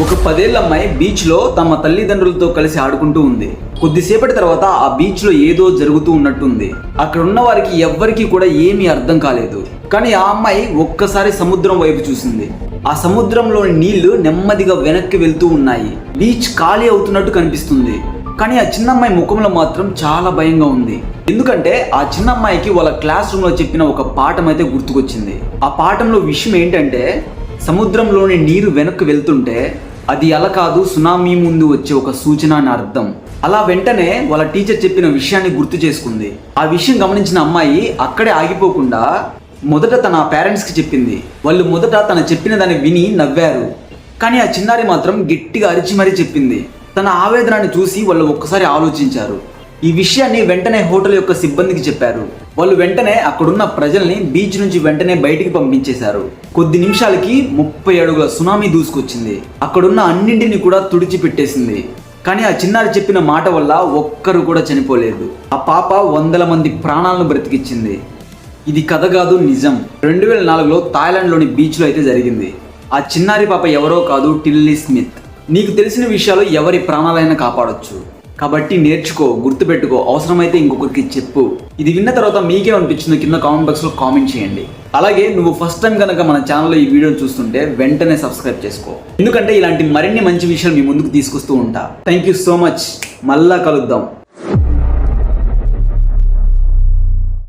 ఒక 10 ఏళ్ల అమ్మాయి బీచ్ లో తమ తల్లిదండ్రులతో కలిసి ఆడుకుంటూ ఉంది. కొద్దిసేపటి తర్వాత ఆ బీచ్ లో ఏదో జరుగుతూ ఉన్నట్టుంది. అక్కడ ఉన్న వారికి ఎవ్వరికీ కూడా ఏమీ అర్థం కాలేదు. కానీ ఆ అమ్మాయి ఒక్కసారి సముద్రం వైపు చూసింది. ఆ సముద్రంలోని నీళ్లు నెమ్మదిగా వెనక్కి వెళ్తూ ఉన్నాయి. బీచ్ ఖాళీ అవుతున్నట్టు కనిపిస్తుంది. కానీ ఆ చిన్న అమ్మాయి ముఖంలో మాత్రం చాలా భయంగా ఉంది. ఎందుకంటే ఆ చిన్న అమ్మాయికి వాళ్ళ క్లాస్ రూమ్ లో చెప్పిన ఒక పాఠం అయితే గుర్తుకొచ్చింది. ఆ పాఠంలో విషయం ఏంటంటే, సముద్రంలోని నీరు వెనక్కి వెళ్తుంటే అది అల కాదు, సునామీ ముందు వచ్చే ఒక సూచన అని అర్థం. అలా వెంటనే వాళ్ళ టీచర్ చెప్పిన విషయాన్ని గుర్తు చేసుకుంది. ఆ విషయం గమనించిన అమ్మాయి అక్కడే ఆగిపోకుండా మొదట తన పేరెంట్స్కి చెప్పింది. వాళ్ళు మొదట తను చెప్పిన దాన్ని విని నవ్వారు. కానీ ఆ చిన్నారి మాత్రం గట్టిగా అరిచి మరీ చెప్పింది. తన ఆవేదనని చూసి వాళ్ళు ఒక్కసారి ఆలోచించారు. ఈ విషయాన్ని వెంటనే హోటల్ యొక్క సిబ్బందికి చెప్పారు. వాళ్ళు వెంటనే అక్కడున్న ప్రజల్ని బీచ్ నుంచి వెంటనే బయటికి పంపించేశారు. కొద్ది నిమిషాలకి 30 అడుగుల సునామీ దూసుకొచ్చింది. అక్కడున్న అన్నింటినీ కూడా తుడిచిపెట్టేసింది. కానీ ఆ చిన్నారి చెప్పిన మాట వల్ల ఒక్కరు కూడా చనిపోలేదు. ఆ పాప 100 మంది ప్రాణాలను బ్రతికించింది. ఇది కథ కాదు, నిజం. 2004లో థాయిలాండ్లోని బీచ్లో అయితే జరిగింది. ఆ చిన్నారి పాప ఎవరో కాదు, టిల్లీ స్మిత్. నీకు తెలిసిన విషయాలు ఎవరి ప్రాణాలైనా కాపాడొచ్చు. కాబట్టి నేర్చుకో, గుర్తుపెట్టుకో, అవసరమైతే ఇంకొకరికి చెప్పు. ఇది విన్న తర్వాత మీకేమనిపించిందో కింద కామెంట్ బాక్స్లో కామెంట్ చేయండి. అలాగే నువ్వు ఫస్ట్ టైం కనుక మన ఛానల్లో ఈ వీడియోని చూస్తుంటే వెంటనే సబ్స్క్రైబ్ చేసుకో. ఎందుకంటే ఇలాంటి మరిన్ని మంచి విషయాలు మీ ముందుకు తీసుకొస్తూ ఉంటా. Thank you so much. మళ్ళా కలుద్దాం.